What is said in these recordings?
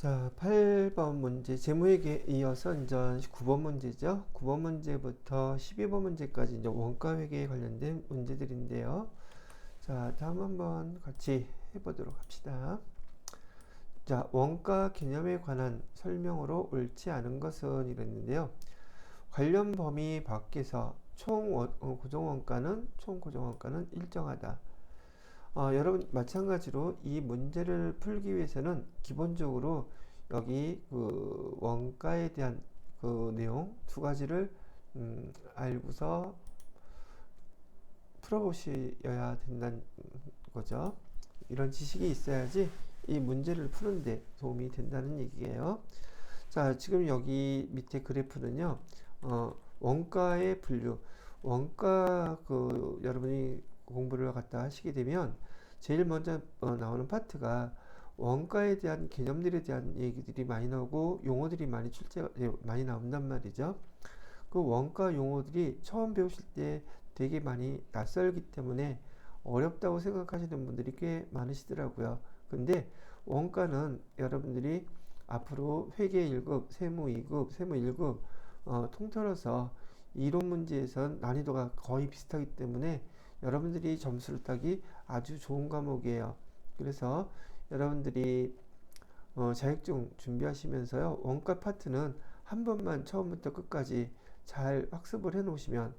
자, 8번 문제 재무회계에 이어서 이제 9번 문제죠. 9번 문제부터 12번 문제까지 이제 원가회계에 관련된 문제들인데요. 자, 다음 한번 같이 해보도록 합시다. 자, 원가 개념에 관한 설명으로 옳지 않은 것은 이랬는데요. 관련 범위 밖에서 총 고정원가는 일정하다. 여러분 마찬가지로 이 문제를 풀기 위해서는 기본적으로 여기 그 원가에 대한 그 내용 두 가지를 알고서 풀어보셔야 된다는 거죠. 이런 지식이 있어야지 이 문제를 푸는데 도움이 된다는 얘기예요. 자, 지금 여기 밑에 그래프는요, 원가의 분류, 원가 여러분이 공부를 갖다 하시게 되면 제일 먼저 나오는 파트가 원가에 대한 개념들에 대한 얘기들이 많이 나오고 용어들이 많이 나온단 말이죠. 그 원가 용어들이 처음 배우실 때 되게 많이 낯설기 때문에 어렵다고 생각하시는 분들이 꽤 많으시더라고요. 근데 원가는 여러분들이 앞으로 회계 1급, 세무 2급, 세무 1급 통틀어서 이론 문제에선 난이도가 거의 비슷하기 때문에 여러분들이 점수를 따기 아주 좋은 과목이에요. 그래서 여러분들이 자격증 준비하시면서요, 원가 파트는 한 번만 처음부터 끝까지 잘 학습을 해 놓으시면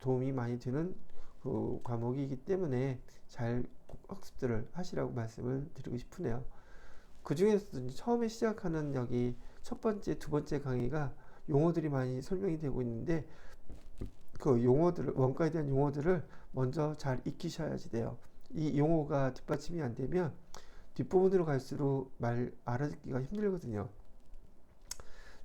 도움이 많이 되는 그 과목이기 때문에 잘 학습들을 하시라고 말씀을 드리고 싶으네요. 그 중에서도 처음에 시작하는 여기 첫 번째, 두 번째 강의가 용어들이 많이 설명이 되고 있는데 그 용어들을, 원가에 대한 용어들을 먼저 잘 익히셔야지 돼요. 이 용어가 뒷받침이 안 되면 뒷부분으로 갈수록 말 알아듣기가 힘들거든요.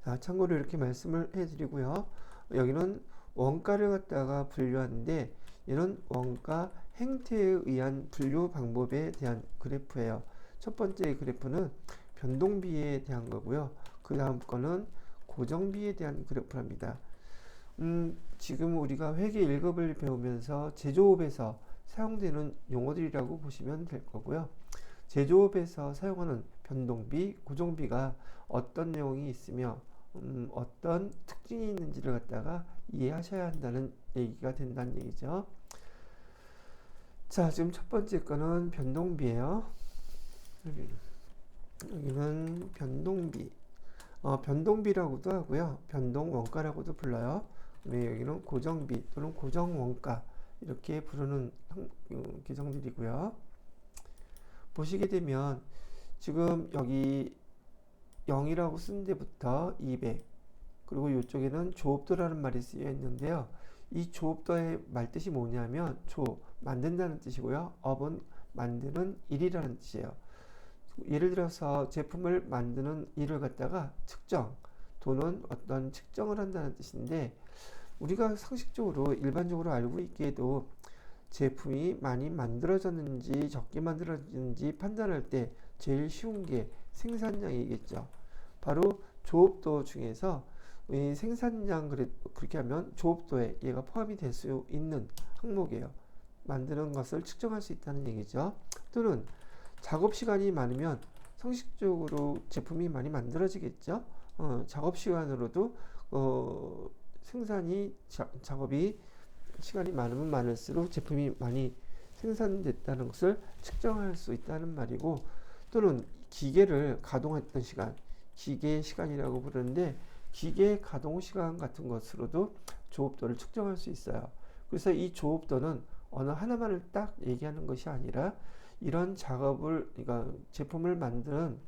자, 참고로 이렇게 말씀을 해드리고요. 여기는 원가를 갖다가 분류하는데 얘는 원가 행태에 의한 분류 방법에 대한 그래프예요. 첫 번째 그래프는 변동비에 대한 거고요. 그 다음 거는 고정비에 대한 그래프랍니다. 지금 우리가 회계 1급을 배우면서 제조업에서 사용되는 용어들이라고 보시면 될 거고요. 제조업에서 사용하는 변동비, 고정비가 어떤 내용이 있으며 어떤 특징이 있는지를 갖다가 이해하셔야 한다는 얘기가 된다는 얘기죠. 자, 지금 첫 번째 거는 변동비예요. 여기는 변동비. 변동비라고도 하고요. 변동원가라고도 불러요. 여기는 고정비 또는 고정원가 이렇게 부르는 계정들이고요. 보시게 되면 지금 여기 0이라고 쓴 데부터 200 그리고 이쪽에는 조업도라는 말이 쓰여 있는데요. 이 조업도의 말뜻이 뭐냐면 만든다는 뜻이고요. 업은 만드는 일이라는 뜻이에요. 예를 들어서 제품을 만드는 일을 갖다가 도는 어떤 측정을 한다는 뜻인데 우리가 상식적으로 일반적으로 알고 있기에도 제품이 많이 만들어졌는지 적게 만들어졌는지 판단할 때 제일 쉬운 게 생산량이겠죠. 바로 조업도 중에서 이 생산량 그렇게 하면 조업도에 얘가 포함이 될 수 있는 항목이에요. 만드는 것을 측정할 수 있다는 얘기죠. 또는 작업 시간이 많으면 상식적으로 제품이 많이 만들어지겠죠. 작업 시간으로도 작업이 시간이 많으면 많을수록 제품이 많이 생산됐다는 것을 측정할 수 있다는 말이고, 또는 기계를 가동했던 시간, 기계 시간이라고 부르는데 기계 가동 시간 같은 것으로도 조업도를 측정할 수 있어요. 그래서 이 조업도는 어느 하나만을 딱 얘기하는 것이 아니라 이런 그러니까 제품을 만드는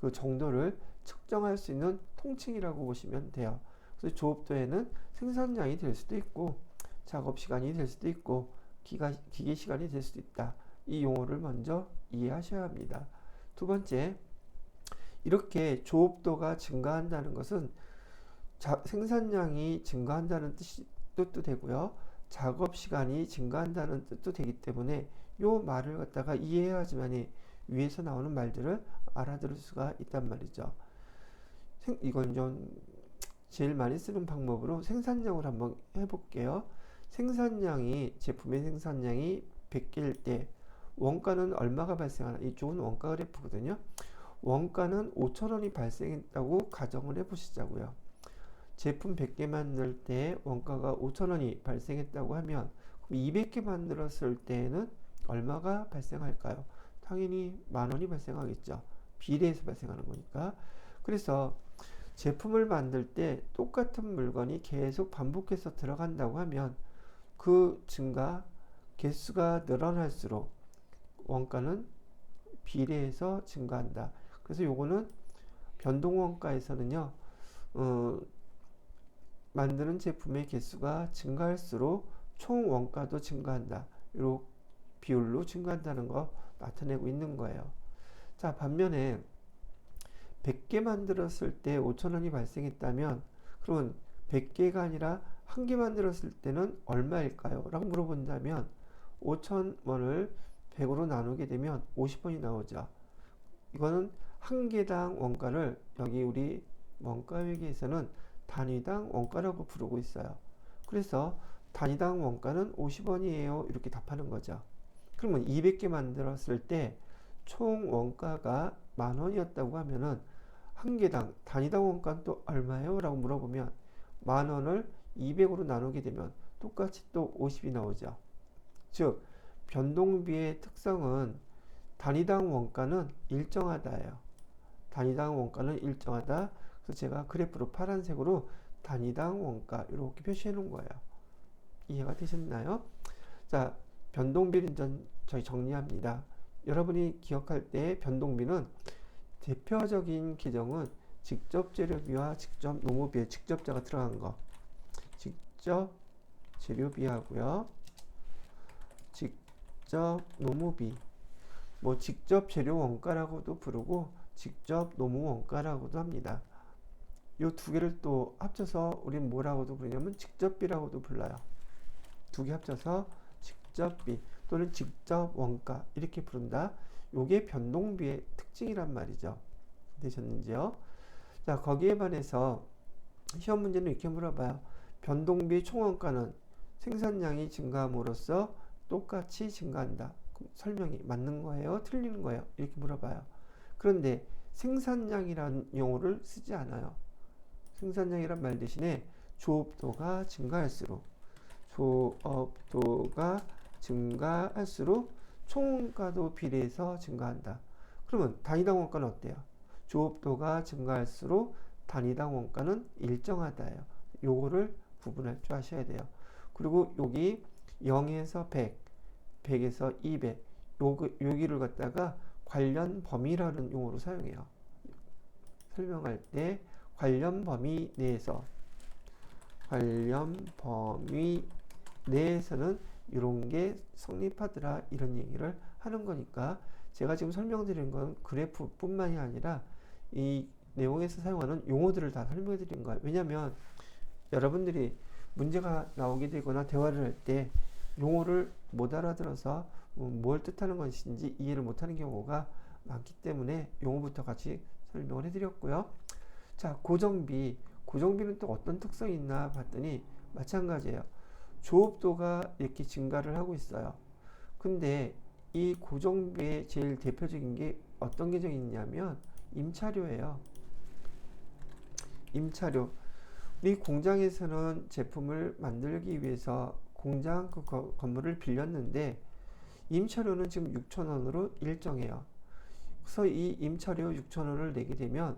그 정도를 측정할 수 있는 통칭이라고 보시면 돼요. 그래서 조업도에는 생산량이 될 수도 있고 작업 시간이 될 수도 있고 기계 시간이 될 수도 있다. 이 용어를 먼저 이해하셔야 합니다. 두 번째, 이렇게 조업도가 증가한다는 것은 생산량이 증가한다는 뜻도 되고요. 작업 시간이 증가한다는 뜻도 되기 때문에 이 말을 갖다가 이해해야지만 위에서 나오는 말들을 알아들을 수가 있단 말이죠. 이건 좀 제일 많이 쓰는 방법으로 생산량을 한번 해볼게요. 제품의 생산량이 100개일 때 원가는 얼마가 발생하나? 이쪽은 원가 그래프거든요. 원가는 5,000원이 발생했다고 가정을 해보시자고요. 제품 100개 만들 때 원가가 5,000원이 발생했다고 하면 그럼 200개 만들었을 때는 얼마가 발생할까요? 당연히 10,000원이 발생하겠죠. 비례해서 발생하는 거니까. 그래서 제품을 만들 때 똑같은 물건이 계속 반복해서 들어간다고 하면 그 증가 개수가 늘어날수록 원가는 비례해서 증가한다. 그래서 요거는 변동원가에서는요, 만드는 제품의 개수가 증가할수록 총 원가도 증가한다. 이런 비율로 증가한다는 거 나타내고 있는 거예요. 자, 반면에 100개 만들었을 때 5,000원이 발생했다면 그러면 100개가 아니라 1개 만들었을 때는 얼마일까요? 라고 물어본다면 5,000원을 100으로 나누게 되면 50원이 나오죠. 이거는 한 개당 원가를 여기 우리 원가회계에서는 단위당 원가라고 부르고 있어요. 그래서 단위당 원가는 50원이에요. 이렇게 답하는 거죠. 그러면 200개 만들었을 때 총 원가가 10,000원이었다고 하면은 한 개당 단위당 원가는 또 얼마예요? 라고 물어보면 10,000원을 200으로 나누게 되면 똑같이 또 50이 나오죠. 즉 변동비의 특성은 단위당 원가는 일정하다예요. 단위당 원가는 일정하다. 그래서 제가 그래프로 파란색으로 단위당 원가 이렇게 표시해 놓은 거예요. 이해가 되셨나요? 자, 변동비는 저희 정리합니다. 여러분이 기억할 때 변동비는 대표적인 계정은 직접 재료비와 직접 노무비에 직접자가 들어간 거. 직접 재료비하고요. 직접 노무비. 뭐 직접 재료 원가라고도 부르고 직접 노무 원가라고도 합니다. 이 두 개를 또 합쳐서 우리는 뭐라고도 부르냐면 직접비라고도 불러요. 두 개 합쳐서 직접비 또는 직접 원가 이렇게 부른다. 요게 변동비의 특징이란 말이죠. 되셨는지요? 자, 거기에 반해서 시험 문제는 이렇게 물어봐요. 변동비 총원가는 생산량이 증가함으로써 똑같이 증가한다. 그럼 설명이 맞는 거예요? 틀리는 거예요? 이렇게 물어봐요. 그런데 생산량이라는 용어를 쓰지 않아요. 생산량이란 말 대신에 조업도가 증가할수록 총원가도 비례해서 증가한다. 그러면 단위당 원가는 어때요? 조업도가 증가할수록 단위당 원가는 일정하다예요. 요거를 구분할 줄 아셔야 돼요. 그리고 여기 0에서 100, 100에서 200 여기를 갖다가 관련 범위라는 용어로 사용해요. 설명할 때 관련 범위 내에서는 이런 게 성립하더라 이런 얘기를 하는 거니까 제가 지금 설명드린 건 그래프뿐만이 아니라 이 내용에서 사용하는 용어들을 다 설명해 드린 거예요. 왜냐하면 여러분들이 문제가 나오게 되거나 대화를 할 때 용어를 못 알아들어서 뭘 뜻하는 것인지 이해를 못하는 경우가 많기 때문에 용어부터 같이 설명을 해드렸고요. 자, 고정비는 또 어떤 특성이 있나 봤더니 마찬가지예요. 조업도가 이렇게 증가를 하고 있어요. 근데 이 고정비의 제일 대표적인 게 어떤 계정이 있냐면 임차료예요. 임차료. 우리 공장에서는 제품을 만들기 위해서 공장 그 건물을 빌렸는데 임차료는 지금 6,000원으로 일정해요. 그래서 이 임차료 6,000원을 내게 되면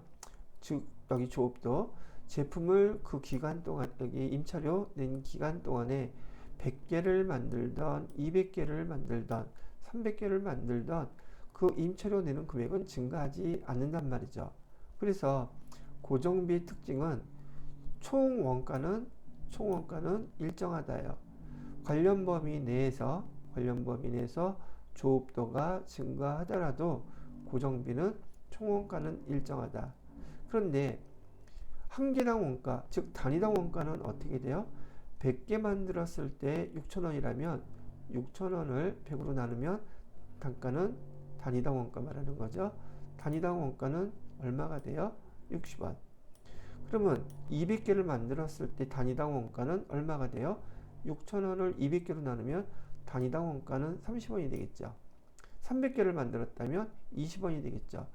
즉 여기 조업도 제품을 그 기간 동안 여기 임차료 낸 기간 동안에 100개를 만들던 200개를 만들던 300개를 만들던 그 임차료 내는 금액은 증가하지 않는단 말이죠. 그래서 고정비의 특징은 총 원가는 일정하다예요. 관련 범위 내에서 조업도가 증가하더라도 고정비는 총 원가는 일정하다. 그런데 한 개당 원가, 즉 단위당 원가는 어떻게 돼요? 100개 만들었을 때 6,000원이라면 6,000원을 100으로 나누면 단가는 단위당 원가 말하는 거죠. 단위당 원가는 얼마가 돼요? 60원. 그러면 200개를 만들었을 때 단위당 원가는 얼마가 돼요? 6,000원을 200개로 나누면 단위당 원가는 30원이 되겠죠. 300개를 만들었다면 20원이 되겠죠.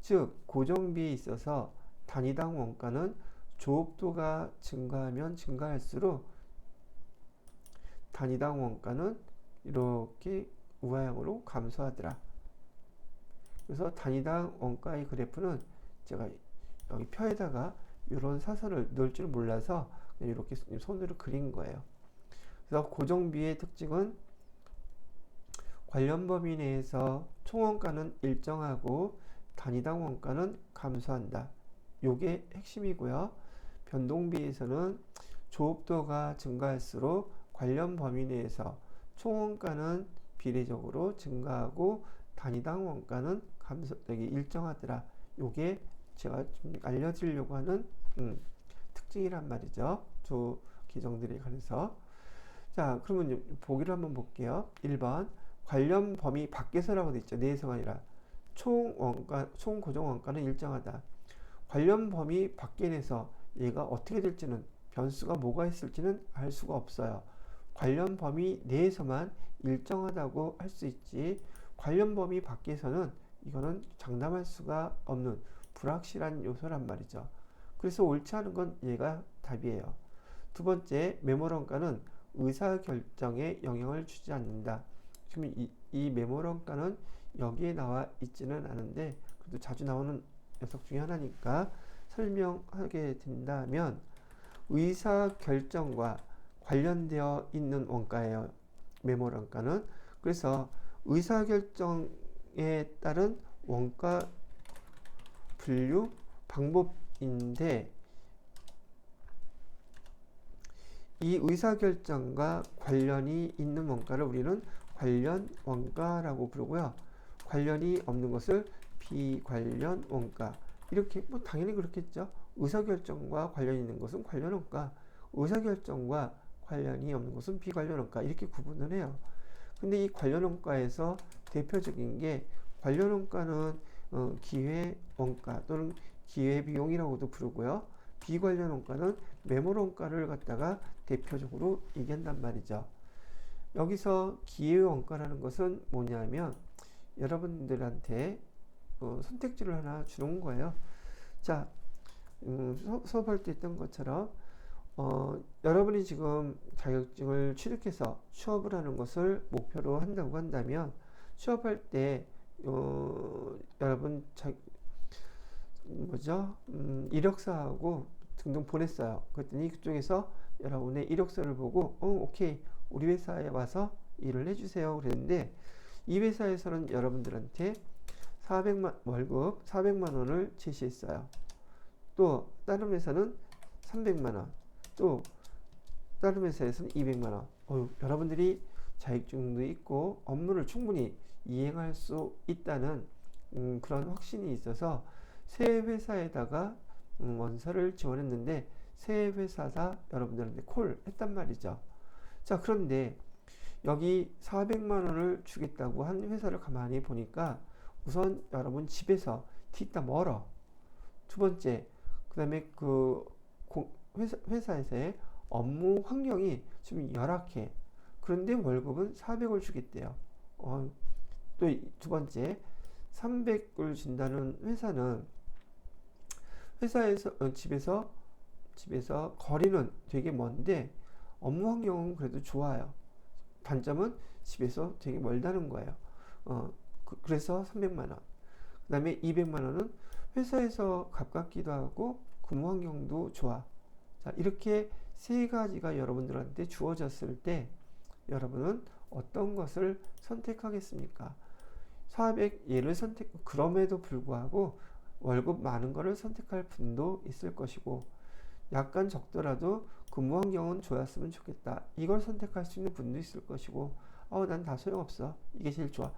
즉 고정비에 있어서 단위당 원가는 조업도가 증가하면 증가할수록 단위당 원가는 이렇게 우하향으로 감소하더라. 그래서 단위당 원가의 그래프는 제가 여기 표에다가 이런 사선을 넣을 줄 몰라서 이렇게 손으로 그린 거예요. 그래서 고정비의 특징은 관련 범위 내에서 총원가는 일정하고 단위당 원가는 감소한다. 요게 핵심이고요. 변동비에서는 조업도가 증가할수록 관련 범위 내에서 총원가는 비례적으로 증가하고 단위당 원가는 일정하더라. 요게 제가 좀 알려드리려고 하는 특징이란 말이죠. 두 기정들에 관해서. 자, 그러면 보기를 한번 볼게요. 1번 관련 범위 밖에서라고 되어 있죠. 내에서가 아니라 총 고정 원가는 일정하다. 관련 범위 밖에 내서 얘가 어떻게 될지는 변수가 뭐가 있을지는 알 수가 없어요. 관련 범위 내에서만 일정하다고 할 수 있지 관련 범위 밖에서는 이거는 장담할 수가 없는 불확실한 요소란 말이죠. 그래서 옳지 않은 건 얘가 답이에요. 두 번째, 메모런가는 의사결정에 영향을 주지 않는다. 지금 이 메모런가는 여기에 나와 있지는 않은데 그래도 자주 나오는 녀석 중에 하나니까 설명하게 된다면 의사결정과 관련되어 있는 원가예요. 메모런가는. 그래서 의사결정에 따른 원가 분류 방법인데 이 의사결정과 관련이 있는 원가를 우리는 관련 원가라고 부르고요. 관련이 없는 것을 비관련 원가. 이렇게 뭐 당연히 그렇겠죠. 의사결정과 관련이 있는 것은 관련 원가, 의사결정과 관련이 없는 것은 비관련 원가 이렇게 구분을 해요. 근데 이 관련 원가에서 대표적인 게 관련 원가는 기회 원가 또는 기회 비용이라고도 부르고요. 비관련 원가는 매몰 원가를 갖다가 대표적으로 얘기한단 말이죠. 여기서 기회 원가라는 것은 뭐냐면 여러분들한테 선택지를 하나 주는 거예요. 자, 수업할 때 했던 것처럼 여러분이 지금 자격증을 취득해서 취업을 하는 것을 목표로 한다고 한다면 취업할 때 여러분 이력서하고 등등 보냈어요. 그랬더니 그쪽에서 여러분의 이력서를 보고 오케이 우리 회사에 와서 일을 해주세요 그랬는데 이 회사에서는 여러분들한테 월급 400만 원을 제시했어요. 또 다른 회사는 300만 원, 또 다른 회사에서는 200만 원. 여러분들이 자격증도 있고 업무를 충분히 이행할 수 있다는 그런 확신이 있어서 새 회사에다가 원서를 지원했는데 새 회사다 여러분들한테 콜했단 말이죠. 자, 그런데 여기 400만 원을 주겠다고 한 회사를 가만히 보니까 우선 여러분 집에서 뒤따 멀어. 두 번째, 그 다음에 회사에서의 업무 환경이 좀 열악해. 그런데 월급은 400을 주겠대요. 또 두 번째, 300을 준다는 회사는 회사에서 집에서 거리는 되게 먼데 업무 환경은 그래도 좋아요. 단점은 집에서 되게 멀다는 거예요. 그래서 300만 원. 그 다음에 200만 원은 회사에서 가깝기도 하고 근무 환경도 좋아. 자, 이렇게 세 가지가 여러분들한테 주어졌을 때 여러분은 어떤 것을 선택하겠습니까? 400얘를 그럼에도 불구하고 월급 많은 거를 선택할 분도 있을 것이고 약간 적더라도 근무 환경은 좋았으면 좋겠다. 이걸 선택할 수 있는 분도 있을 것이고 난 다 소용없어. 이게 제일 좋아.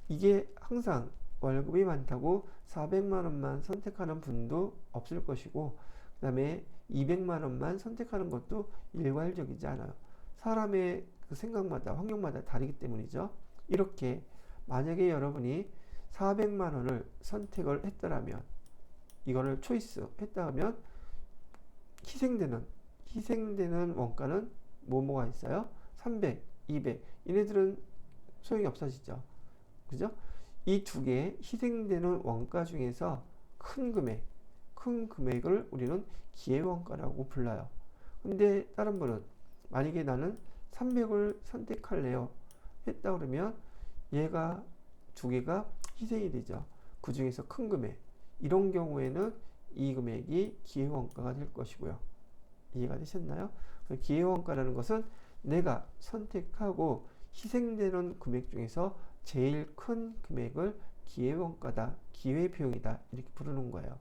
이게 항상 월급이 많다고 400만 원만 선택하는 분도 없을 것이고 그 다음에 200만 원만 선택하는 것도 일괄적이지 않아요. 사람의 그 생각마다 환경마다 다르기 때문이죠. 이렇게 만약에 여러분이 400만 원을 선택을 했더라면 이거를 초이스 했다면 희생되는 원가는 뭐가 있어요? 300, 200 얘네들은 소용이 없어지죠. 그죠? 이 두 개의 희생되는 원가 중에서 큰 금액을 우리는 기회원가라고 불러요. 근데 다른 분은 만약에 나는 300을 선택할래요 했다 그러면 얘가 두 개가 희생이 되죠. 그 중에서 큰 금액. 이런 경우에는 이 금액이 기회원가가 될 것이고요. 이해가 되셨나요? 기회원가라는 것은 내가 선택하고 희생되는 금액 중에서 제일 큰 금액을 기회원가다, 기회비용이다 이렇게 부르는 거예요.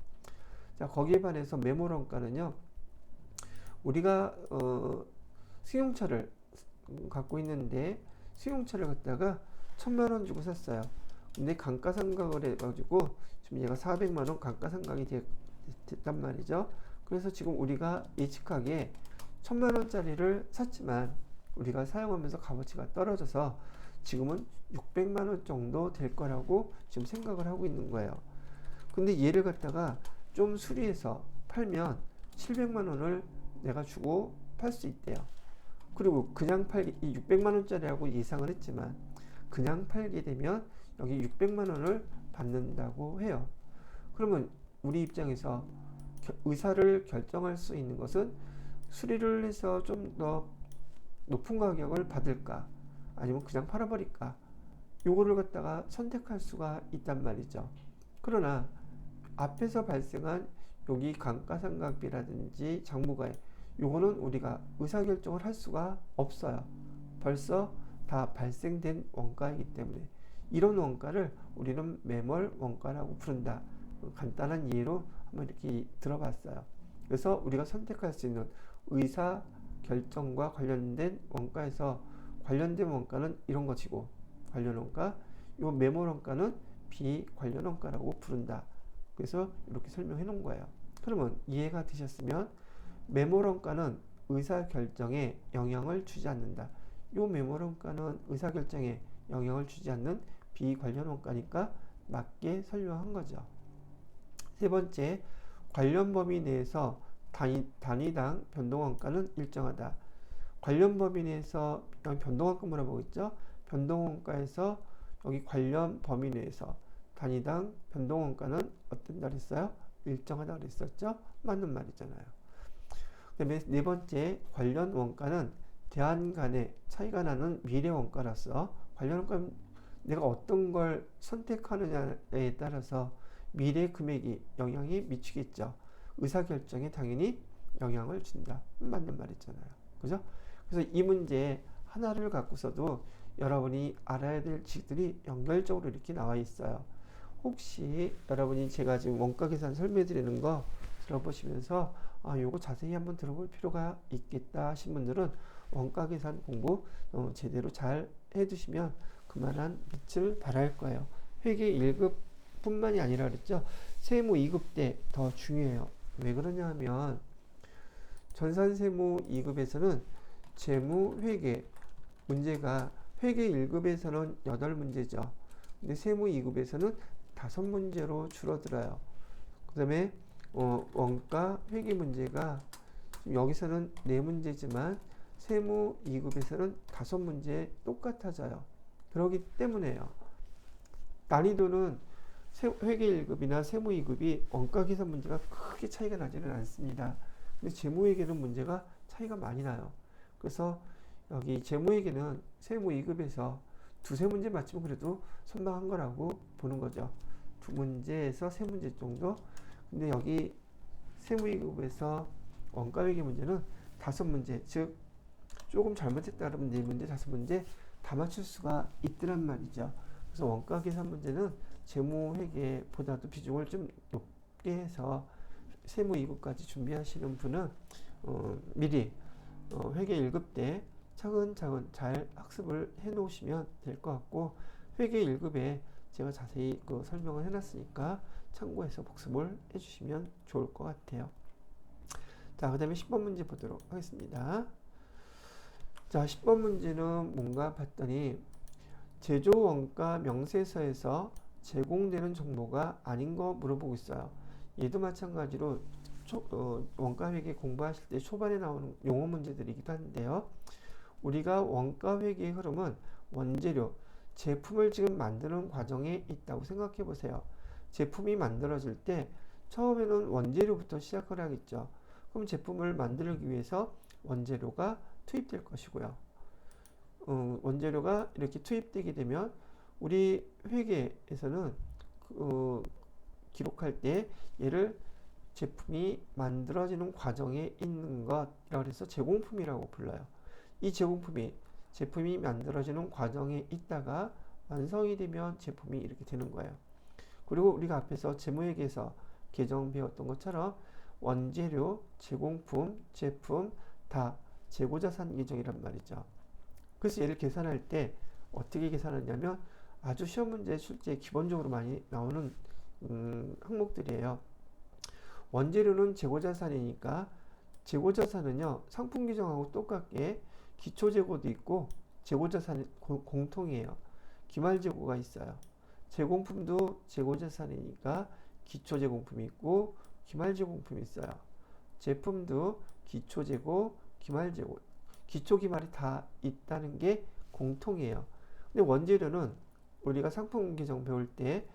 자, 거기에 반해서 매몰원가는요. 우리가 승용차를 갖고 있는데 승용차를 갖다가 1,000만 원 주고 샀어요. 근데 감가상각을 해가지고 지금 얘가 400만 원 감가상각이 됐단 말이죠. 그래서 지금 우리가 예측하기에 1,000만 원짜리를 샀지만 우리가 사용하면서 값어치가 떨어져서 지금은 600만 원 정도 될 거라고 지금 생각을 하고 있는 거예요. 근데 얘를 갖다가 좀 수리해서 팔면 700만 원을 내가 주고 팔 수 있대요. 그리고 그냥 이 600만 원짜리라고 예상을 했지만 그냥 팔게 되면 여기 600만 원을 받는다고 해요. 그러면 우리 입장에서 의사를 결정할 수 있는 것은 수리를 해서 좀 더 높은 가격을 받을까 아니면 그냥 팔아버릴까 요거를 갖다가 선택할 수가 있단 말이죠. 그러나 앞에서 발생한 여기 감가상각비라든지 장부가액 요거는 우리가 의사결정을 할 수가 없어요. 벌써 다 발생된 원가이기 때문에 이런 원가를 우리는 매몰 원가라고 부른다. 간단한 예로 한번 이렇게 들어봤어요. 그래서 우리가 선택할 수 있는 의사결정과 관련된 원가에서 관련된 원가는 이런 것이고 관련 원가, 요 매몰 원가는 비관련 원가라고 부른다. 그래서 이렇게 설명해 놓은 거예요. 그러면 이해가 되셨으면 매몰 원가는 의사결정에 영향을 주지 않는다. 요 매몰 원가는 의사결정에 영향을 주지 않는 비관련 원가니까 맞게 설명한 거죠. 세 번째, 관련 범위 내에서 단위당 변동원가는 일정하다. 관련 범위 내에서 변동원가 물어보고 있죠. 변동원가에서 여기 관련 범위 내에서 단위당 변동원가는 어떤다 그랬어요? 일정하다 그랬었죠. 맞는 말이잖아요. 그 다음에 네 번째, 관련 원가는 대안 간의 차이가 나는 미래 원가라서 관련 원가는 내가 어떤 걸 선택하느냐에 따라서 미래 금액이 영향이 미치겠죠. 의사결정에 당연히 영향을 준다. 맞는 말이잖아요. 그죠? 그래서 이 문제 하나를 갖고서도 여러분이 알아야 될 지식들이 연결적으로 이렇게 나와 있어요. 혹시 여러분이 제가 지금 원가 계산 설명해 드리는 거 들어보시면서 요거 자세히 한번 들어볼 필요가 있겠다 하신 분들은 원가 계산 공부 제대로 잘 해두시면 그만한 빛을 발할 거예요. 회계 1급 뿐만이 아니라 그랬죠. 세무 2급 때 더 중요해요. 왜 그러냐 하면 전산세무 2급에서는 재무회계 문제가 회계 1급에서는 8문제죠. 근데 세무 2급에서는 5문제로 줄어들어요. 그 다음에 원가 회계 문제가 여기서는 4문제지만 세무 2급에서는 5문제 똑같아져요. 그렇기 때문에요. 난이도는 회계 1급이나 세무 2급이 원가 계산 문제가 크게 차이가 나지는 않습니다. 근데 재무회계는 문제가 차이가 많이 나요. 그래서 여기 재무회계는 세무 2급에서 두세 문제 맞추면 그래도 선방한 거라고 보는 거죠. 2문제에서 3문제 정도. 근데 여기 세무 2급에서 원가회계 문제는 5문제, 즉 조금 잘못했다 그러면 4문제, 5문제 다 맞출 수가 있더란 말이죠. 그래서 원가 계산 문제는 재무회계보다도 비중을 좀 높게 해서 세무 2급까지 준비하시는 분은 미리 회계 1급 때 차근차근 잘 학습을 해 놓으시면 될 것 같고 회계 1급에 제가 자세히 설명을 해 놨으니까 참고해서 복습을 해 주시면 좋을 것 같아요. 자, 그 다음에 10번 문제 보도록 하겠습니다. 자, 10번 문제는 뭔가 봤더니 제조원가 명세서에서 제공되는 정보가 아닌 거 물어보고 있어요. 얘도 마찬가지로 원가회계 공부하실 때 초반에 나오는 용어 문제들이기도 한데요. 우리가 원가회계의 흐름은 원재료, 제품을 지금 만드는 과정에 있다고 생각해 보세요. 제품이 만들어질 때 처음에는 원재료부터 시작을 하겠죠. 그럼 제품을 만들기 위해서 원재료가 투입될 것이고요. 원재료가 이렇게 투입되게 되면 우리 회계에서는 기록할 때 얘를 제품이 만들어지는 과정에 있는 것이라고 해서 제공품이라고 불러요. 이 제품이 만들어지는 과정에 있다가 완성이 되면 제품이 이렇게 되는 거예요. 그리고 우리가 앞에서 재무회계에서 개정 배웠던 것처럼 원재료, 제공품, 제품 다 재고자산 계정이란 말이죠. 그래서 얘를 계산할 때 어떻게 계산하냐면 아주 시험 문제 출제에 기본적으로 많이 나오는 항목들이에요. 원재료는 재고자산이니까 재고자산은요 상품 규정하고 똑같게 기초재고도 있고 재고자산이 공통이에요. 기말재고가 있어요. 제공품도 재고자산이니까 기초제공품이 있고 기말제공품이 있어요. 제품도 기초재고, 기말재고, 기초기말이 다 있다는 게 공통이에요. 근데 원재료는 우리가 상품 규정 배울 때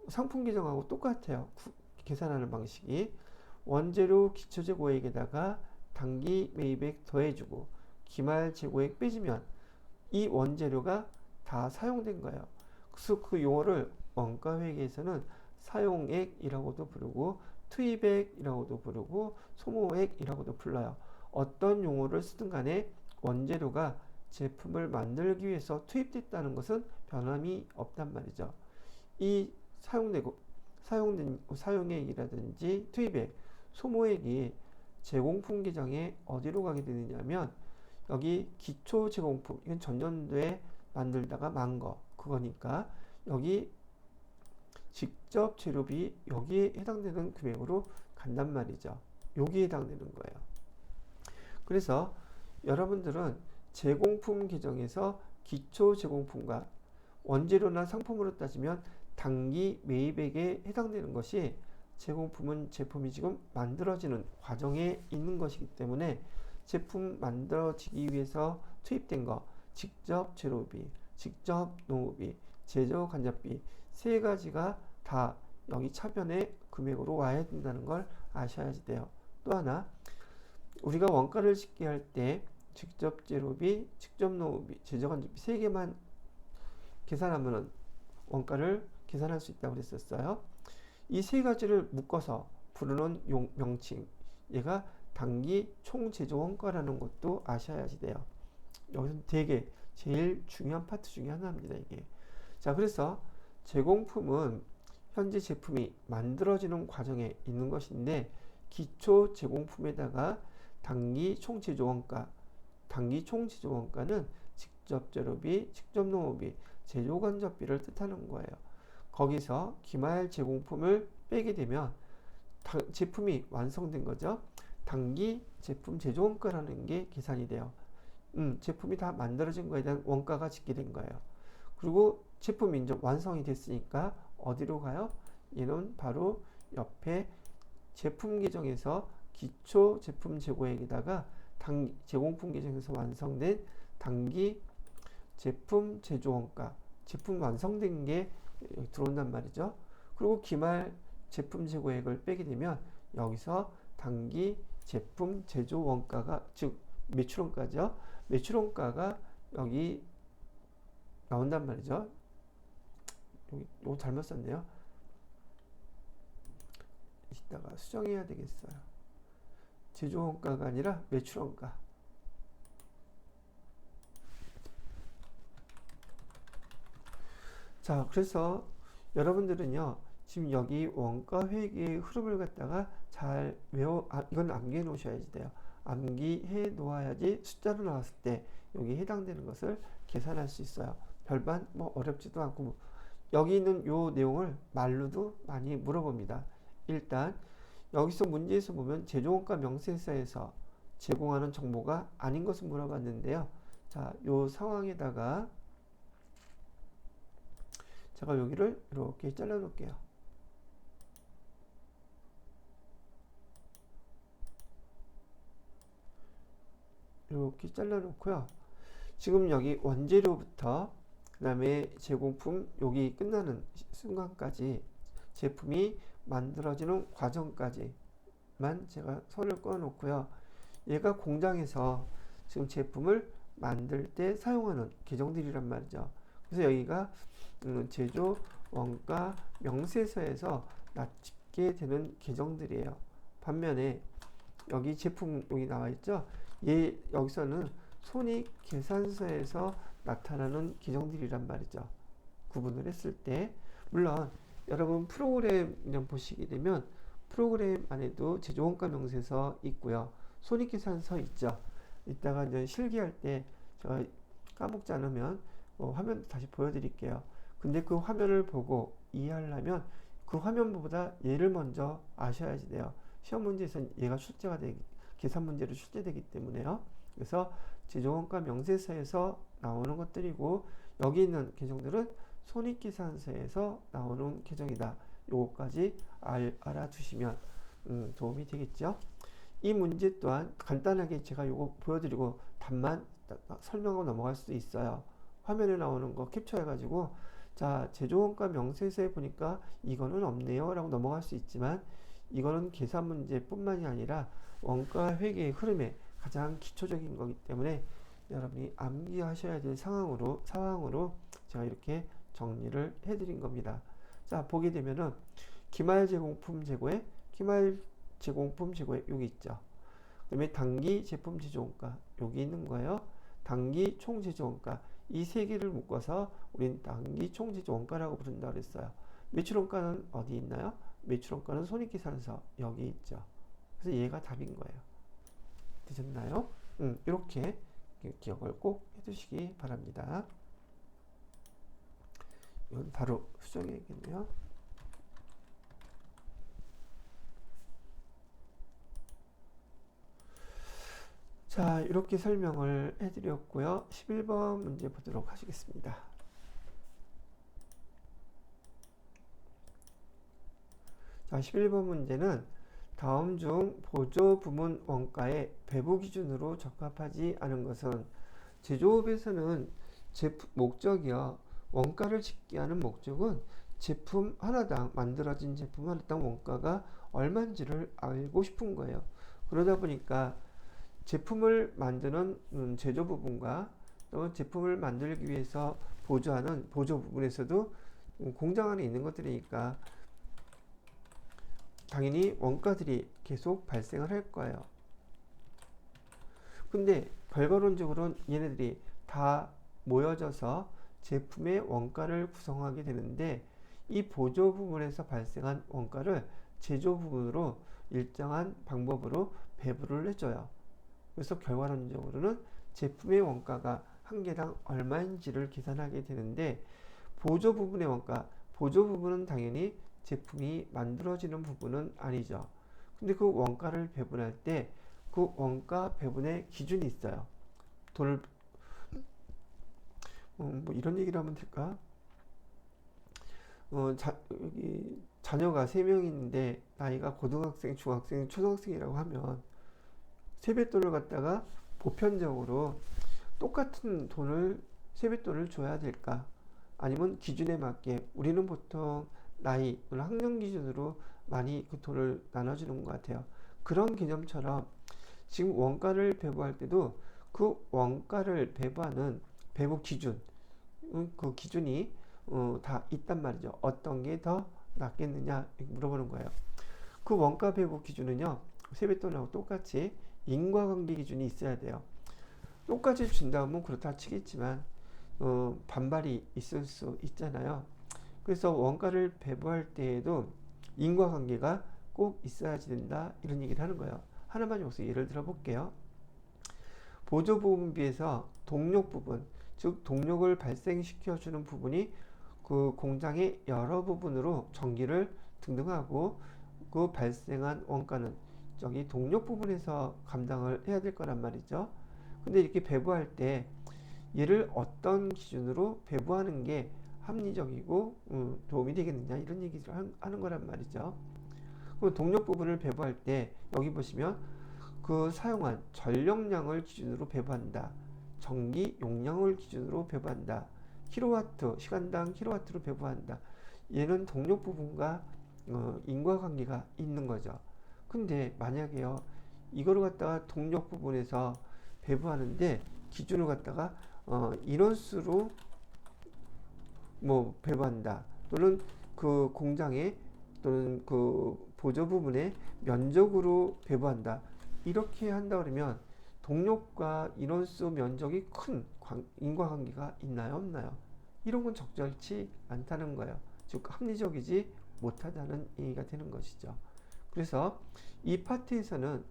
상품 규정하고 똑같아요. 계산하는 방식이 원재료 기초재고액에다가 당기 매입액 더해주고 기말 재고액 빼주면 이 원재료가 다 사용된 거예요. 그래서 그 용어를 원가회계에서는 사용액이라고도 부르고 투입액이라고도 부르고 소모액이라고도 불러요. 어떤 용어를 쓰든 간에 원재료가 제품을 만들기 위해서 투입됐다는 것은 변함이 없단 말이죠. 이 사용액이라든지 투입액, 소모액이 제공품 계정에 어디로 가게 되느냐면 여기 기초 제공품, 이건 전년도에 만들다가 만 거, 그거니까 여기 직접 재료비 여기에 해당되는 금액으로 간단 말이죠. 여기에 해당되는 거예요. 그래서 여러분들은 제공품 계정에서 기초 제공품과 원재료나 상품으로 따지면 당기 매입액에 해당되는 것이 제공품은 제품이 지금 만들어지는 과정에 있는 것이기 때문에 제품 만들어지기 위해서 투입된 거, 직접 재료비, 직접 농업비, 제조 간접비 세 가지가 다 여기 차변의 금액으로 와야 된다는 걸 아셔야지 돼요. 또 하나, 우리가 원가를 짓게 할 때 직접 재료비, 직접 농업비, 제조 간접비 세 개만 계산하면은 원가를 계산할 수 있다고 그랬었어요. 이 세 가지를 묶어서 부르는 명칭, 얘가 당기 총제조 원가라는 것도 아셔야지 돼요. 여기서 되게 제일 중요한 파트 중에 하나입니다, 이게. 자, 그래서 제공품은 현재 제품이 만들어지는 과정에 있는 것인데 기초 제공품에다가 당기 총제조 원가, 당기 총제조 원가는 직접 재료비, 직접 농업비, 제조 간접비를 뜻하는 거예요. 거기서 기말 제공품을 빼게 되면 제품이 완성된 거죠. 당기 제품 제조 원가라는 게 계산이 돼요. 제품이 다 만들어진 거에 대한 원가가 짓게 된 거예요. 그리고 제품이 이제 완성이 됐으니까 어디로 가요? 얘는 바로 옆에 제품 계정에서 기초 제품 재고액에다가 제공품 계정에서 완성된 당기 제품 제조 원가, 제품 완성된 게 들어온단 말이죠. 그리고 기말 제품 재고액을 빼게 되면 여기서 당기 제품 제조 원가가, 즉 매출원가죠. 매출원가가 여기 나온단 말이죠. 여기 이거 잘못 썼네요. 이따가 수정해야 되겠어요. 제조원가가 아니라 매출원가. 자, 그래서 여러분들은요, 지금 여기 원가 회계의 흐름을 갖다가 잘 이건 암기해 놓으셔야지 돼요. 암기해 놓아야지 숫자로 나왔을 때 여기 해당되는 것을 계산할 수 있어요. 별반 뭐 어렵지도 않고, 여기 있는 요 내용을 말로도 많이 물어봅니다. 일단 여기서 문제에서 보면 제조원가 명세서에서 제공하는 정보가 아닌 것을 물어봤는데요. 자, 요 상황에다가 제가 여기를 이렇게 잘라 놓을게요. 이렇게 잘라 놓고요. 지금 여기 원재료부터 그 다음에 제공품 여기 끝나는 순간까지 제품이 만들어지는 과정까지만 제가 선을 그어 놓고요. 얘가 공장에서 지금 제품을 만들 때 사용하는 계정들이란 말이죠. 그래서 여기가 제조 원가 명세서에서 납집게 되는 계정들이에요. 반면에 여기 제품 여기 나와 있죠. 얘 여기서는 손익계산서에서 나타나는 계정들이란 말이죠. 구분을 했을 때 물론 여러분 프로그램 그냥 보시게 되면 프로그램 안에도 제조원가 명세서 있고요. 손익계산서 있죠. 이따가 이제 실기할 때 제가 까먹지 않으면 화면 다시 보여드릴게요. 근데 그 화면을 보고 이해하려면 그 화면보다 얘를 먼저 아셔야지 돼요. 시험 문제에서는 얘가 계산 문제로 출제되기 때문에요. 그래서 제조원가 명세서에서 나오는 것들이고 여기 있는 계정들은 손익계산서에서 나오는 계정이다. 요거까지 알아두시면 도움이 되겠죠. 이 문제 또한 간단하게 제가 요거 보여드리고 답만 설명하고 넘어갈 수도 있어요. 화면에 나오는 거 캡처해가지고 자 제조원가 명세서에 보니까 이거는 없네요 라고 넘어갈 수 있지만 이거는 계산 문제 뿐만이 아니라 원가 회계의 흐름에 가장 기초적인 거기 때문에 여러분이 암기하셔야 될 상황으로 제가 이렇게 정리를 해드린 겁니다. 자 보게 되면은 기말 제공품 재고에 여기 있죠. 그 다음에 단기 제품 제조원가 여기 있는 거예요. 단기 총 제조원가 이 세 개를 묶어서 우린 단기 총 제조원가라고 부른다고 그랬어요. 매출원가는 어디 있나요? 매출원가는 손익계산서 여기 있죠. 그래서 얘가 답인 거예요. 되셨나요? 이렇게 기억을 꼭 해두시기 바랍니다. 이건 바로 수정해야겠네요. 자, 이렇게 설명을 해드렸고요. 11번 문제 보도록 하시겠습니다. 자, 11번 문제는 다음 중 보조 부문 원가의 배부 기준으로 적합하지 않은 것은 제조업에서는 목적이요. 원가를 짓게 하는 목적은 제품 하나당 만들어진 제품 하나당 원가가 얼마인지를 알고 싶은 거예요. 그러다 보니까 제품을 만드는 제조 부분과 또 제품을 만들기 위해서 보조하는 보조 부분에서도 공장 안에 있는 것들이니까 당연히 원가들이 계속 발생을 할 거예요. 근데 결과론적으로는 얘네들이 다 모여져서 제품의 원가를 구성하게 되는데 이 보조 부분에서 발생한 원가를 제조 부분으로 일정한 방법으로 배분을 해줘요. 그래서 결과론적으로는 제품의 원가가 한 개당 얼마인지를 계산하게 되는데 보조 부분의 원가, 보조 부분은 당연히 제품이 만들어지는 부분은 아니죠. 근데 그 원가를 배분할 때 그 원가 배분의 기준이 있어요. 뭐 이런 얘기를 하면 될까? 여기 자녀가 3명 있는데 나이가 고등학생, 중학생, 초등학생이라고 하면 세뱃돈을 갖다가 보편적으로 똑같은 세뱃돈을 줘야 될까? 아니면 기준에 맞게 우리는 보통 나이, 학년 기준으로 많이 그 돈을 나눠주는 것 같아요. 그런 개념처럼 지금 원가를 배부할 때도 그 원가를 배부하는 배부 기준, 그 기준이 다 있단 말이죠. 어떤 게 더 낫겠느냐 물어보는 거예요. 그 원가 배부 기준은요, 세뱃돈하고 똑같이 인과관계 기준이 있어야 돼요. 똑같이 준다면 그렇다 치겠지만 반발이 있을 수 있잖아요. 그래서 원가를 배부할 때에도 인과관계가 꼭 있어야지 된다 이런 얘기를 하는 거예요. 하나만 여기서 예를 들어 볼게요. 보조부분비에서 동력 부분, 즉 동력을 발생시켜 주는 부분이 그 공장의 여러 부분으로 전기를 등등하고 그 발생한 원가는 저기 동력 부분에서 감당을 해야 될 거란 말이죠. 근데 이렇게 배부할 때 얘를 어떤 기준으로 배부하는 게 합리적이고 도움이 되겠느냐 이런 얘기를 하는 거란 말이죠. 그 동력 부분을 배부할 때 여기 보시면 그 사용한 전력량을 기준으로 배부한다. 전기 용량을 기준으로 배부한다. 킬로와트, 시간당 킬로와트로 배부한다. 얘는 동력 부분과 인과관계가 있는 거죠. 근데 만약에요, 이거를 갖다가 동력 부분에서 배부하는데 기준을 갖다가 인원수로 뭐 배부한다, 또는 그 공장에 또는 그 보조 부분에 면적으로 배부한다, 이렇게 한다 그러면 동력과 인원수 면적이 큰 인과관계가 있나요, 없나요? 이런 건 적절치 않다는 거예요. 즉 합리적이지 못하다는 얘기가 되는 것이죠. 그래서 이 파트에서는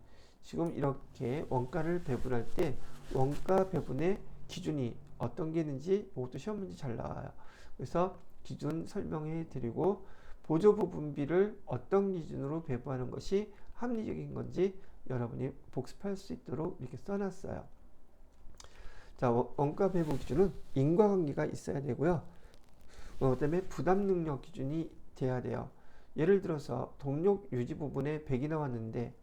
지금 이렇게 원가를 배분할 때 원가 배분의 기준이 어떤 게 있는지 이것도 시험 문제 잘 나와요. 그래서 기준 설명해 드리고 보조부 분비를 어떤 기준으로 배부하는 것이 합리적인 건지 여러분이 복습할 수 있도록 이렇게 써놨어요. 자, 원가 배부 기준은 인과관계가 있어야 되고요. 그다음에 부담 능력 기준이 돼야 돼요. 예를 들어서 동력 유지 부분에 100이 나왔는데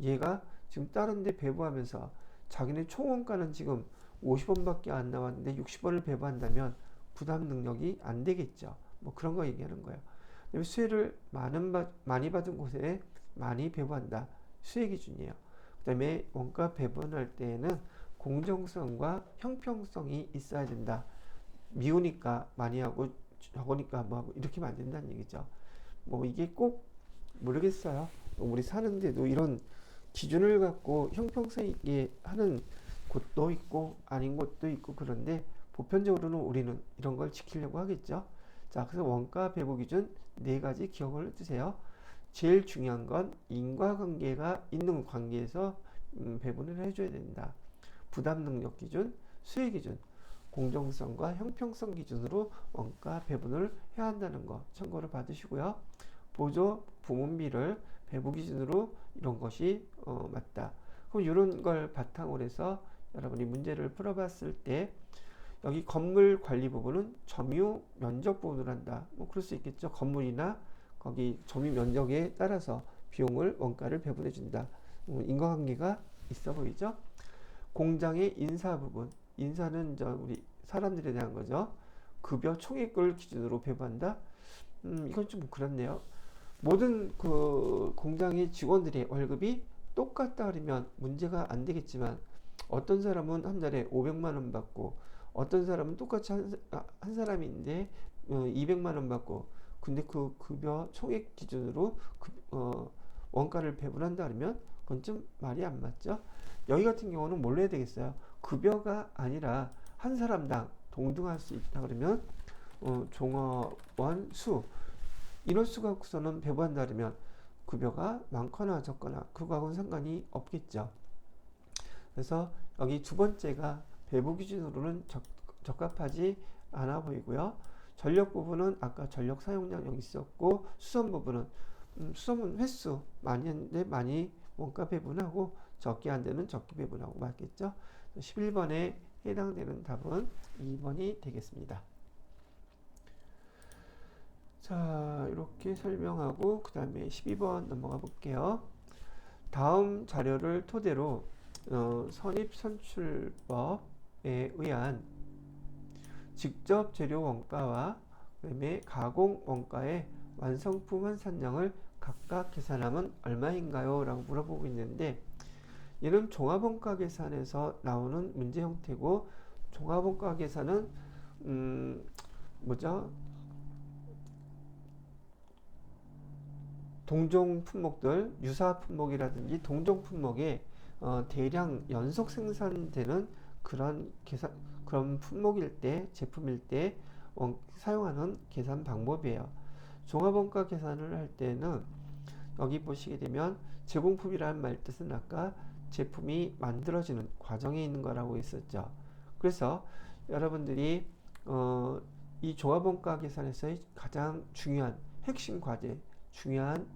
얘가 지금 다른 데 배부하면서 자기네 총 원가는 지금 50원밖에 안 나왔는데 60원을 배부한다면 부담 능력이 안 되겠죠. 뭐 그런 거 얘기하는 거예요. 수혜를 많이 받은 곳에 많이 배부한다. 수혜 기준이에요. 그 다음에 원가 배분할 때에는 공정성과 형평성이 있어야 된다. 미우니까 많이 하고 적으니까 뭐 하고 이렇게 하면 안 된다는 얘기죠. 뭐 이게 꼭 모르겠어요. 우리 사는데도 이런 기준을 갖고 형평성 있게 하는 곳도 있고 아닌 곳도 있고, 그런데 보편적으로는 우리는 이런 걸 지키려고 하겠죠. 자, 그래서 원가 배부 기준 4가지 기억을 해주세요. 제일 중요한 건 인과관계가 있는 관계에서 배분을 해줘야 된다. 부담 능력 기준, 수혜 기준, 공정성과 형평성 기준으로 원가 배분을 해야 한다는 거 참고를 받으시고요. 보조 부문비를 배부 기준으로 이런 것이 맞다. 그럼 이런 걸 바탕으로 해서 여러분이 문제를 풀어봤을 때 여기 건물 관리 부분은 점유 면적 부분을 한다. 뭐 그럴 수 있겠죠. 건물이나 거기 점유 면적에 따라서 비용을 원가를 배분해 준다. 인과관계가 있어 보이죠. 공장의 인사 부분, 인사는 우리 사람들에 대한 거죠. 급여 총액을 기준으로 배부한다. 이건 좀 그렇네요. 모든 그 공장의 직원들의 월급이 똑같다 그러면 문제가 안 되겠지만, 어떤 사람은 한 달에 500만 원 받고 어떤 사람은 똑같이 한 사람인데 200만 원 받고, 근데 그 급여 총액 기준으로 원가를 배분한다 그러면 그건 좀 말이 안 맞죠. 여기 같은 경우는 뭘로 해야 되겠어요? 급여가 아니라 한 사람당 동등할 수 있다 그러면 종업원 수, 인원수 갖고서는 배부한다 그러면 급여가 많거나 적거나 그거하고는 상관이 없겠죠. 그래서 여기 두 번째가 배부 기준으로는 적합하지 않아 보이고요. 전력 부분은 아까 전력 사용량 여기 있었고, 수선 부분은 수선은 횟수 많이 했는데 많이 원가 배분하고 적게 한 데는 적게 배분하고 맞겠죠. 11번에 해당되는 답은 2번이 되겠습니다. 자, 이렇게 설명하고 그 다음에 12번 넘어가 볼게요. 다음 자료를 토대로 선입선출법에 의한 직접 재료 원가와 그다음에 가공 원가의 완성품 환산량을 각각 계산하면 얼마인가요? 라고 물어보고 있는데, 얘는 종합원가 계산에서 나오는 문제 형태고, 종합원가 계산은 뭐죠? 동종 품목들, 유사 품목이라든지 동종 품목에 대량 연속 생산되는 그런 품목일 때, 제품일 때 사용하는 계산 방법이에요. 종합원가 계산을 할 때는 여기 보시게 되면 제공품이라는 말 뜻은 아까 제품이 만들어지는 과정에 있는 거라고 했었죠. 그래서 여러분들이 이 종합원가 계산에서의 가장 중요한 핵심 과제, 중요한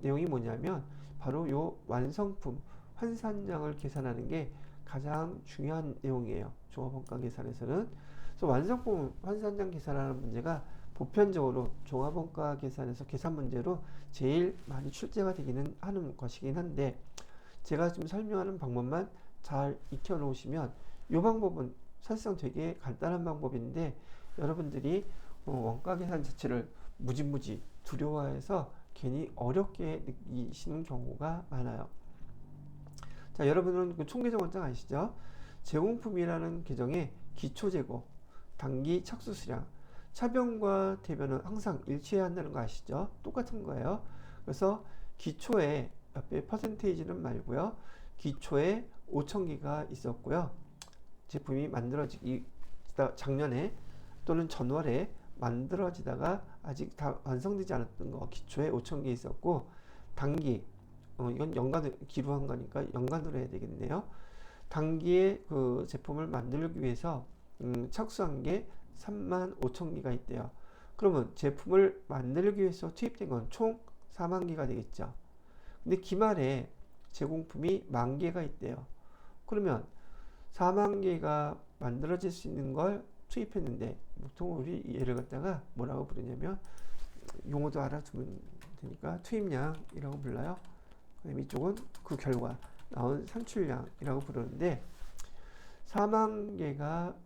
내용이 뭐냐면 바로 요 완성품 환산량을 계산하는 게 가장 중요한 내용이에요. 종합원가 계산에서는. 그래서 완성품 환산량 계산하는 문제가 보편적으로 종합원가 계산에서 계산 문제로 제일 많이 출제가 되기는 하는 것이긴 한데, 제가 지금 설명하는 방법만 잘 익혀 놓으시면 이 방법은 사실상 되게 간단한 방법인데 여러분들이 원가 계산 자체를 무지무지 두려워해서 괜히 어렵게 느끼시는 경우가 많아요. 자, 여러분은 그 총계정원장 아시죠? 제공품이라는 계정의 기초재고, 단기 착수수량, 차변과 대변은 항상 일치해야 한다는 거 아시죠? 똑같은 거예요. 그래서 기초에 옆에 퍼센테이지는 말고요. 기초에 5,000개가 있었고요. 제품이 만들어지기 작년에 또는 전월에 만들어지다가 아직 다 완성되지 않았던 거 기초에 5,000개 있었고, 단기 이건 연간으로 기루한 거니까 연간으로 해야 되겠네요. 단기에 그 제품을 만들기 위해서 착수한 게 35,000개가 있대요. 그러면 제품을 만들기 위해서 투입된 건 총 4만 개가 되겠죠. 근데 기말에 제공품이 10,000개가 있대요. 그러면 4만 개가 만들어질 수 있는 걸 투입했는데, 보통 우리 얘를 갖다가 뭐라고 부르냐면, 용어도 알아두면 되니까 투입량이라고 불러요. 그다음에 이쪽은 그 결과 나온 산출량이라고 부르는데, 4만 개가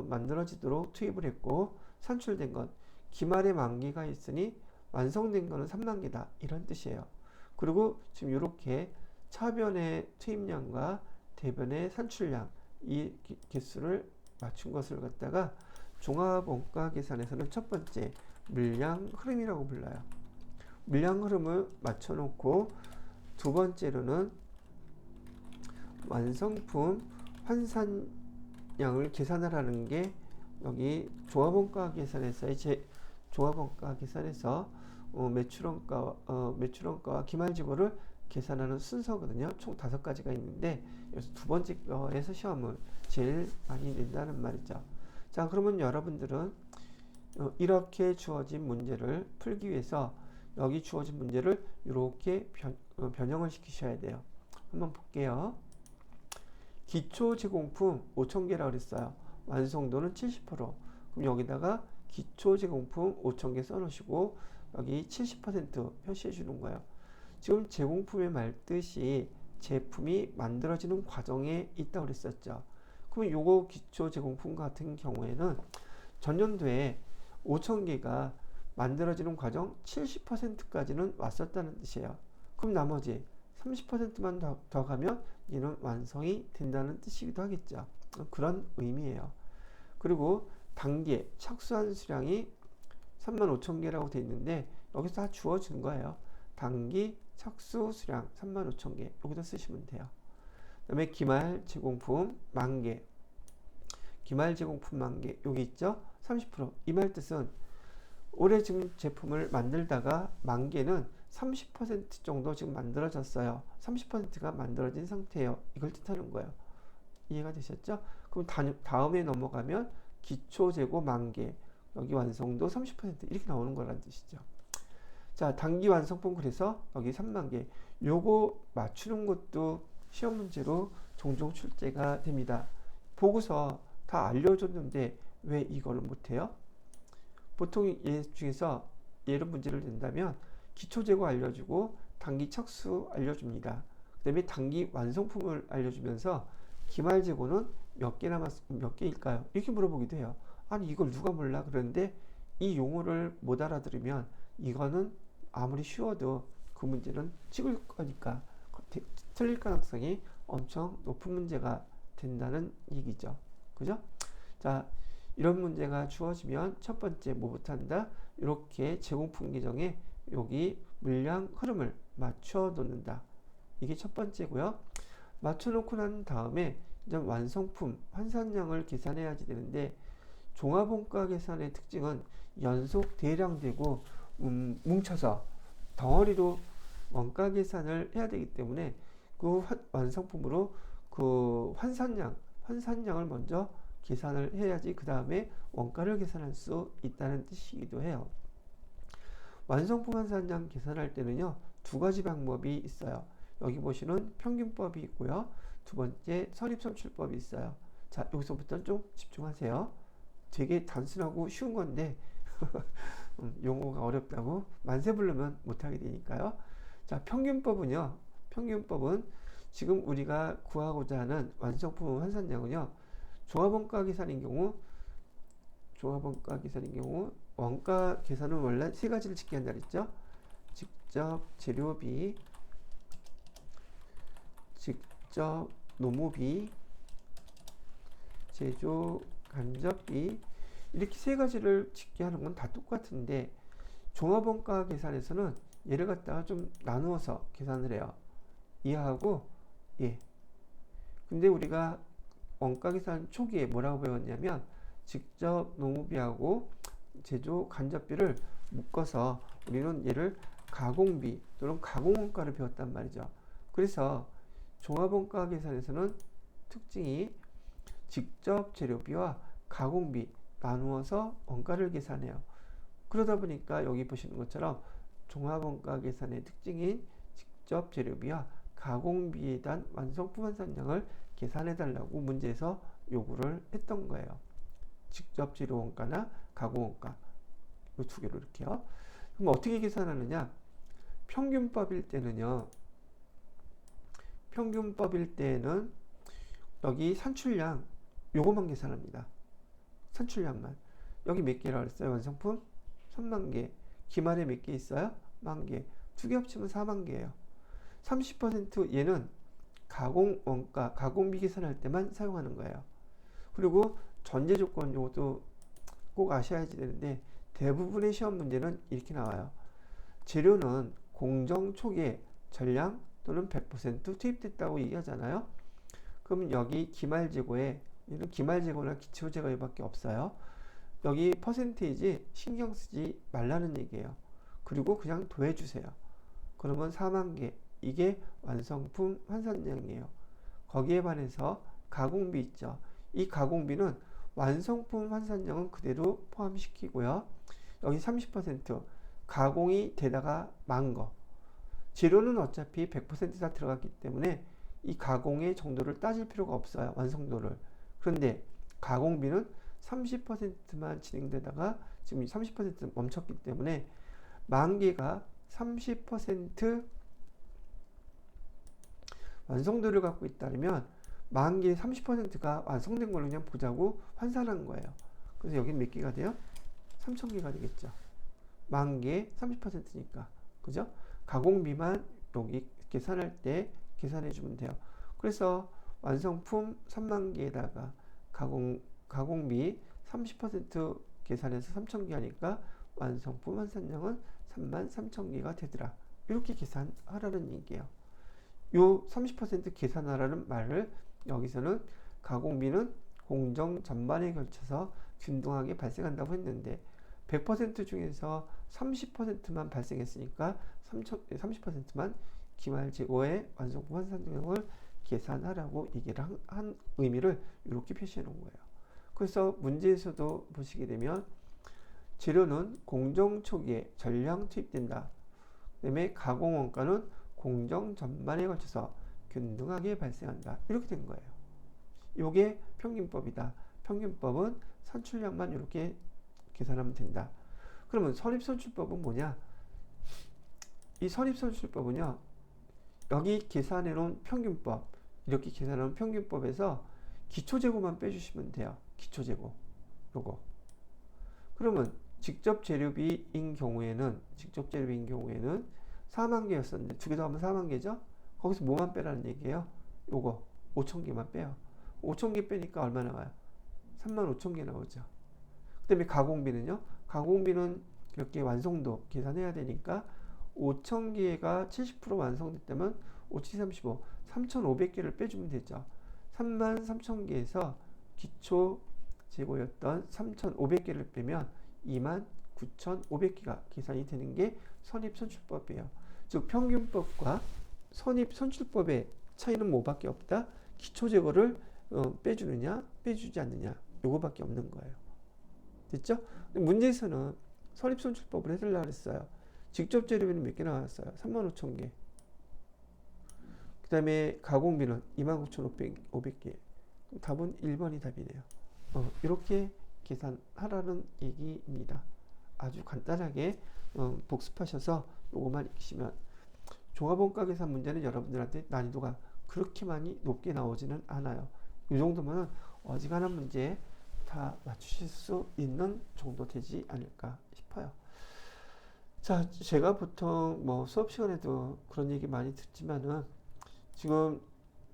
만들어지도록 투입을 했고, 산출된 건 기말에 10,000개가 있으니 완성된 거는 3만 개다, 이런 뜻이에요. 그리고 지금 이렇게 차변의 투입량과 대변의 산출량, 이 개수를 맞춘 것을 갖다가 종합원가 계산에서는 첫 번째 물량 흐름이라고 불러요. 물량 흐름을 맞춰놓고 두 번째로는 완성품 환산량을 계산을 하는 게 여기 종합원가 계산에서의 종합원가 계산에서 매출원가와 기말지고를 계산하는 순서거든요. 총 5가지가 있는데 여기서 두 번째 거에서 시험을 제일 많이 낸다는 말이죠. 자, 그러면 여러분들은 이렇게 주어진 문제를 풀기 위해서 여기 주어진 문제를 이렇게 변형을 시키셔야 돼요. 한번 볼게요. 기초 제공품 5,000개라고 그랬어요. 완성도는 70%. 그럼 여기다가 기초 제공품 5,000개 써놓으시고 여기 70% 표시해 주는 거예요. 지금 제공품의 말뜻이 제품이 만들어지는 과정에 있다고 그랬었죠. 그럼 요거 기초 제공품 같은 경우에는 전년도에 5,000개가 만들어지는 과정 70%까지는 왔었다는 뜻이에요. 그럼 나머지 30%만 더 가면 얘는 완성이 된다는 뜻이기도 하겠죠. 그런 의미예요. 그리고 단계 착수한 수량이 35,000개라고 되어 있는데 여기서 다 주어진 거예요. 단기 착수 수량 35,000개 여기다 쓰시면 돼요. 그 다음에 기말 제공품 10,000개, 기말 제공품 10,000개 여기 있죠. 30%. 이 말 뜻은 올해 지금 제품을 만들다가 10,000개는 30% 정도 지금 만들어졌어요. 30%가 만들어진 상태예요. 이걸 뜻하는 거예요. 이해가 되셨죠? 그럼 다음에 넘어가면 기초 재고 10,000개, 여기 완성도 30% 이렇게 나오는 거라는 뜻이죠. 자, 단기 완성품 그래서 여기 30,000개. 요거 맞추는 것도 시험 문제로 종종 출제가 됩니다. 보고서 다 알려줬는데 왜 이거를 못해요? 보통 얘 중에서 얘를 문제를 낸다면 기초 재고 알려주고 단기 착수 알려줍니다. 그 다음에 단기 완성품을 알려주면서 기말 재고는 몇 개일까요? 이렇게 물어보기도 해요. 아니 이걸 누가 몰라? 그런데 이 용어를 못 알아들으면 이거는 아무리 쉬워도 그 문제는 찍을 거니까 틀릴 가능성이 엄청 높은 문제가 된다는 얘기죠. 그죠? 자, 이런 문제가 주어지면 첫 번째 뭐부터 한다? 이렇게 제공품 계정에 여기 물량 흐름을 맞춰 놓는다. 이게 첫 번째고요. 맞춰 놓고 난 다음에 이제 완성품 환산량을 계산해야지 되는데, 종합원가 계산의 특징은 연속 대량되고 뭉쳐서 덩어리로 원가 계산을 해야 되기 때문에 그 완성품으로 그 환산량을 먼저 계산을 해야지 그 다음에 원가를 계산할 수 있다는 뜻이기도 해요. 완성품 환산량 계산할 때는요, 두 가지 방법이 있어요. 여기 보시는 평균법이 있고요. 두 번째 선입선출법이 있어요. 자, 여기서부터 좀 집중하세요. 되게 단순하고 쉬운 건데 용어가 어렵다고 만세 부르면 못하게 되니까요. 자, 평균법은요. 평균법은 지금 우리가 구하고자 하는 완성품 환산량은요, 종합원가 계산인 경우 원가 계산은 원래 세 가지를 짓게 한다 그랬죠. 직접 재료비, 직접 노무비, 제조 간접비, 이렇게 세 가지를 짓게 하는 건 다 똑같은데 종합원가 계산에서는 얘를 갖다가 좀 나누어서 계산을 해요. 이해하고? 예. 근데 우리가 원가 계산 초기에 뭐라고 배웠냐면 직접 노무비하고 제조 간접비를 묶어서 우리는 얘를 가공비 또는 가공원가를 배웠단 말이죠. 그래서 종합원가 계산에서는 특징이 직접 재료비와 가공비 나누어서 원가를 계산해요. 그러다 보니까 여기 보시는 것처럼 종합원가 계산의 특징인 직접 재료비와 가공비에 대한 완성품 환산량을 계산해 달라고 문제에서 요구를 했던 거예요. 직접 재료 원가나 가공원가 이 두 개로 이렇게요. 그럼 어떻게 계산하느냐? 평균법일 때는 여기 산출량 요것만 계산합니다. 산출량만. 여기 몇 개라고 했어요? 완성품 3만 개. 기말에 몇 개 있어요? 10,000개. 두 개 합치면 4만 개예요. 30% 얘는 가공원가, 가공비 계산할 때만 사용하는 거예요. 그리고 전제 조건 요것도 꼭 아셔야지 되는데 대부분의 시험 문제는 이렇게 나와요. 재료는 공정 초기에 전량 또는 100% 투입됐다고 얘기하잖아요. 그럼 여기 기말재고에 얘는 기말재고나 기초재고밖에 없어요. 여기 퍼센테이지 신경 쓰지 말라는 얘기예요. 그리고 그냥 더해주세요. 그러면 4만 개. 이게 완성품 환산량이에요. 거기에 반해서 가공비 있죠. 이 가공비는 완성품 환산량은 그대로 포함시키고요. 여기 30% 가공이 되다가 만 거. 재료는 어차피 100% 다 들어갔기 때문에 이 가공의 정도를 따질 필요가 없어요. 완성도를. 그런데 가공비는 30%만 진행되다가 지금 30% 멈췄기 때문에 만 개가 30% 완성도를 갖고 있다면 만 개의 30%가 완성된 걸로 그냥 보자고 환산한 거예요. 그래서 여기는 몇 개가 돼요? 3,000개가 되겠죠. 만 개 30%니까. 그죠? 가공비만 여기 계산할 때 계산해 주면 돼요. 그래서 완성품 3만 개에다가 가공비 30% 계산해서 3,000개 하니까 완성품 환산량은 33,000개가 되더라. 이렇게 계산하라는 얘기예요. 요 30% 계산하라는 말을 여기서는 가공비는 공정 전반에 걸쳐서 균등하게 발생한다고 했는데 100% 중에서 30%만 발생했으니까 30%만 기말재고의 완성품 환산량을 계산하라고 얘기를 한 의미를 이렇게 표시해 놓은 거예요. 그래서 문제에서도 보시게 되면 재료는 공정 초기에 전량 투입된다. 그 다음에 가공원가는 공정 전반에 걸쳐서 균등하게 발생한다. 이렇게 된 거예요. 이게 평균법이다. 평균법은 산출량만 이렇게 계산하면 된다. 그러면 선입선출법은 뭐냐? 이 선입선출법은요. 여기 계산해 놓은 평균법, 이렇게 계산해 놓은 평균법에서 기초재고만 빼주시면 돼요. 기초재고. 요거. 그러면 직접 재료비인 경우에는 4만 개였었는데 두 개 더 하면 4만 개죠? 거기서 뭐만 빼라는 얘기예요? 요거 5,000개만 빼요. 5,000개 빼니까 얼마 나와요? 35,000개 나오죠. 그 다음에 가공비는요? 가공비는 이렇게 완성도 계산해야 되니까 5,000개가 70% 완성됐다면 5735, 3,500개를 빼주면 되죠. 33,000개에서 기초 재고였던 3,500개를 빼면 29,500개가 계산이 되는 게 선입선출법이에요. 즉 평균법과 선입선출법의 차이는 뭐밖에 없다? 기초재고를 빼주느냐 빼주지 않느냐 요거밖에 없는 거예요. 됐죠? 문제에서는 선입선출법을 해달라고 했어요. 직접 재료비는 몇 개 나왔어요? 35,000개. 그 다음에 가공비는 29,500개. 답은 1번이 답이네요. 이렇게 계산하라는 얘기입니다. 아주 간단하게 복습하셔서 요것만 익히시면 종합원가 계산 문제는 여러분들한테 난이도가 그렇게 많이 높게 나오지는 않아요. 이 정도면 어지간한 문제 다 맞추실 수 있는 정도 되지 않을까 싶어요. 자, 제가 보통 뭐 수업 시간에도 그런 얘기 많이 듣지만은 지금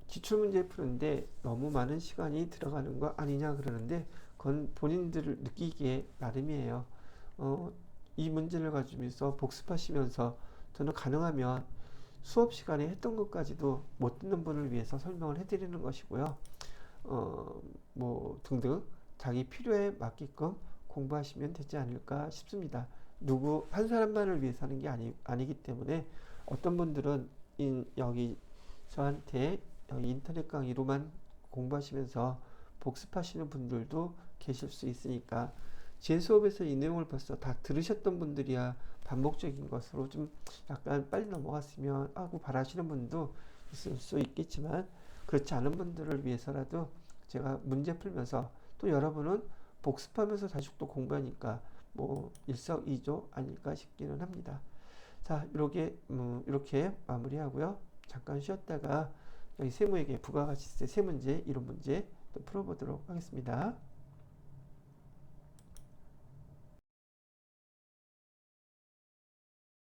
기출문제 푸는데 너무 많은 시간이 들어가는 거 아니냐 그러는데 그건 본인들 느끼기에 나름이에요. 어, 이 문제를 가지면서 복습하시면서 저는 가능하면 수업 시간에 했던 것까지도 못 듣는 분을 위해서 설명을 해드리는 것이고요. 어, 뭐 등등 자기 필요에 맞게끔 공부하시면 되지 않을까 싶습니다. 누구 한 사람만을 위해서 하는 게 아니기 때문에 어떤 분들은 여기 저한테 여기 인터넷 강의로만 공부하시면서 복습하시는 분들도 계실 수 있으니까 제 수업에서 이 내용을 벌써 다 들으셨던 분들이야 반복적인 것으로 좀 약간 빨리 넘어갔으면 하고 바라시는 분도 있을 수 있겠지만 그렇지 않은 분들을 위해서라도 제가 문제 풀면서 또 여러분은 복습하면서 다시 또 공부하니까 뭐 일석이조 아닐까 싶기는 합니다. 자, 이렇게 마무리하고요. 잠깐 쉬었다가 여기 세모에게 부가가치세 세 문제, 이론 문제 또 풀어보도록 하겠습니다.